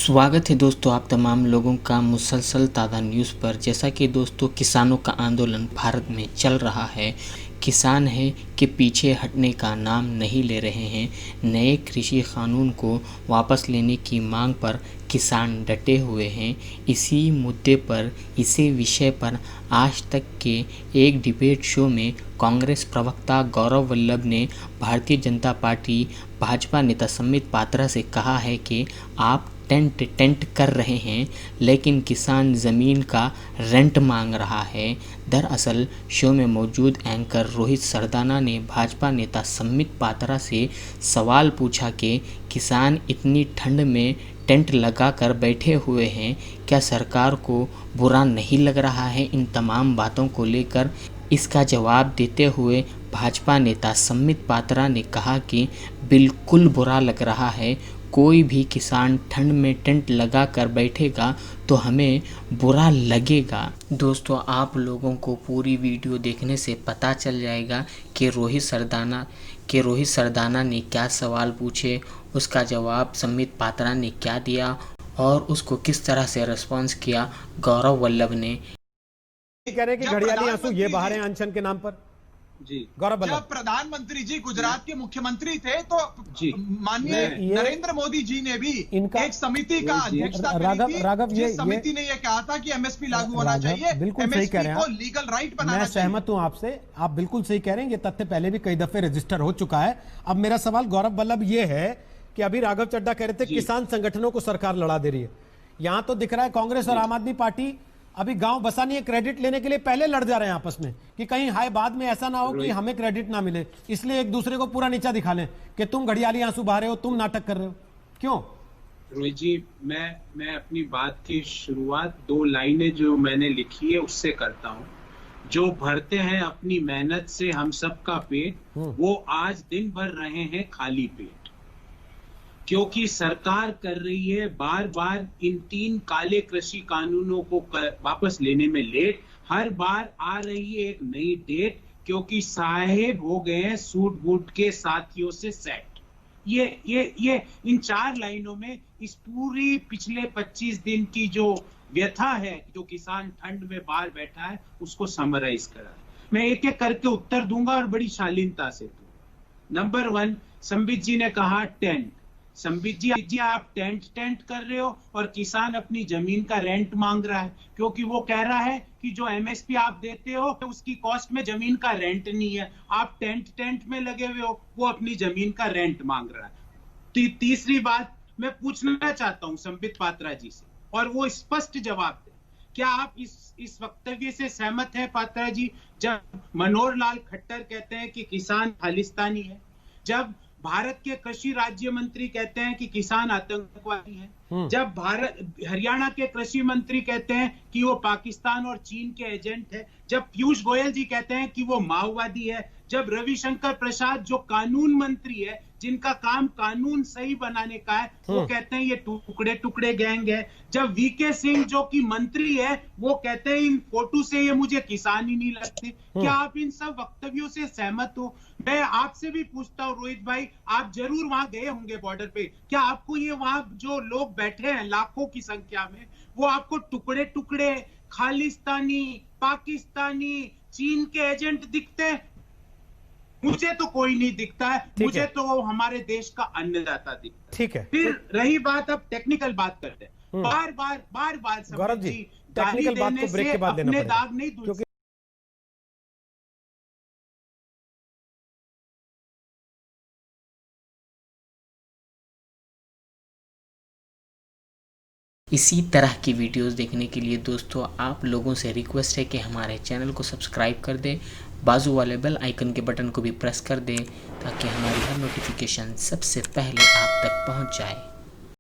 स्वागत है दोस्तों आप तमाम लोगों का मुसलसल ताज़ा न्यूज़ पर। जैसा कि दोस्तों किसानों का आंदोलन भारत में चल रहा है, किसान है कि पीछे हटने का नाम नहीं ले रहे हैं। नए कृषि कानून को वापस लेने की मांग पर किसान डटे हुए हैं। इसी मुद्दे पर, इसी विषय पर आज तक के एक डिबेट शो में कांग्रेस प्रवक्ता गौरव वल्लभ ने भारतीय जनता पार्टी भाजपा नेता संबित पात्रा से कहा है कि आप टेंट कर रहे हैं लेकिन किसान ज़मीन का रेंट मांग रहा है। दरअसल शो में मौजूद एंकर रोहित सरदाना ने भाजपा नेता संबित पात्रा से सवाल पूछा कि किसान इतनी ठंड में टेंट लगा कर बैठे हुए हैं, क्या सरकार को बुरा नहीं लग रहा है इन तमाम बातों को लेकर। इसका जवाब देते हुए भाजपा नेता संबित पात्रा ने कहा कि बिल्कुल बुरा लग रहा है। कोई भी किसान ठंड में टेंट लगा कर बैठेगा तो हमें बुरा लगेगा। दोस्तों आप लोगों को पूरी वीडियो देखने से पता चल जाएगा कि रोहित सरदाना ने क्या सवाल पूछे, उसका जवाब संबित पात्रा ने क्या दिया और उसको किस तरह से रिस्पॉन्स किया गौरव वल्लभ ने। कह रहे हैं कि घड़ियाली आंसू ये बाहर हैं अनशन के नाम पर। जी गौरव जब प्रधानमंत्री जी गुजरात के मुख्यमंत्री थे तो माननीय नरेंद्र मोदी जी ने भी एक समिति का अध्यक्षता करी थी। राघव जिस समिति ने यह कहा था कि एमएसपी लागू होना चाहिए, बिल्कुल सही कह रहे हैं को लीगल राइट बनाना चाहिए। मैं सहमत हूं आपसे, आप बिल्कुल सही कह रहे हैं। ये तथ्य पहले भी कई दफे रजिस्टर हो चुका है। अब मेरा सवाल गौरव वल्लभ ये है कि अभी राघव चड्ढा कह रहे थे किसान संगठनों को सरकार लड़ा दे रही है। यहां तो दिख रहा है कांग्रेस और आम आदमी पार्टी अभी गांव बसानी है क्रेडिट लेने के लिए पहले लड़ जा रहे हैं आपस में कि कहीं हाय बाद में ऐसा ना हो कि हमें क्रेडिट ना मिले, इसलिए एक दूसरे को पूरा नीचा दिखा लें कि तुम घड़ियाली आंसू बहा रहे हो, तुम नाटक कर रहे हो। क्यों रोहित जी, मैं अपनी बात की शुरुआत 2 लाइनें जो मैंने लिखी है उससे करता हूं। जो भरते हैं अपनी मेहनत से हम सबका पेट, वो आज दिन भर रहे हैं खाली पेट, क्योंकि सरकार कर रही है बार बार इन 3 काले कृषि कानूनों को वापस लेने में लेट। हर बार आ रही है एक नई डेट, क्योंकि साहेब हो गए हैं सूट बूट के साथियों से सेट। ये इन 4 लाइनों में इस पूरी पिछले 25 दिन की जो व्यथा है, जो किसान ठंड में बाहर बैठा है, उसको समराइज करा। मैं एक एक करके उत्तर दूंगा और बड़ी शालीनता से दूंगा। नंबर 1, संबित जी ने कहा टेंट। संबित जी आप टेंट कर रहे हो और किसान अपनी जमीन का रेंट मांग रहा है, क्योंकि वो कह रहा है कि जो एमएसपी आप देते हो उसकी कॉस्ट में जमीन का रेंट नहीं है। आप टेंट में लगे हुए हो, वो अपनी जमीन का रेंट मांग रहा है। तीसरी बात मैं पूछना चाहता हूं संबित पात्रा जी से, और वो स्पष्ट जवाब दे। क्या आप इस वक्तव्य से सहमत हैं पात्रा जी, जब मनोहर लाल खट्टर कहते हैं कि किसान खालिस्तानी है, जब भारत के कृषि राज्य मंत्री कहते हैं कि किसान आतंकवादी है, जब हरियाणा के कृषि मंत्री कहते हैं कि वो पाकिस्तान और चीन के एजेंट है, जब पीयूष गोयल जी कहते हैं कि वो माओवादी है, जब रविशंकर प्रसाद जो कानून मंत्री है, जिनका काम कानून सही बनाने का है, वो कहते हैं ये टुकड़े टुकड़े गैंग है, जब वीके सिंह जो कि मंत्री है वो कहते हैं इन फोटो से ये मुझे किसान ही नहीं लगते। क्या आप इन सब वक्तव्यों से सहमत हो? मैं आपसे भी पूछता हूँ रोहित भाई, आप जरूर वहां गए होंगे बॉर्डर पे, क्या आपको ये वहां जो लोग बैठे हैं लाखों की संख्या में, वो आपको टुकड़े टुकड़े खालिस्तानी, पाकिस्तानी, चीन के एजेंट दिखते हैं? मुझे तो कोई नहीं दिखता है, मुझे तो हमारे देश का अन्नदाता दिखता है। ठीक है, फिर रही बात, अब टेक्निकल बात करते हैं। बार बार गौरव जी टेक्निकल बात को ब्रेक के बाद देना पड़ेगा, दाग नहीं दूं। इसी तरह की वीडियोस देखने के लिए दोस्तों आप लोगों से रिक्वेस्ट है कि हमारे चैनल को सब्सक्राइब कर दें, बाजू वाले बेल आइकन के बटन को भी प्रेस कर दें ताकि हमारी हर नोटिफिकेशन सबसे पहले आप तक पहुंच जाए।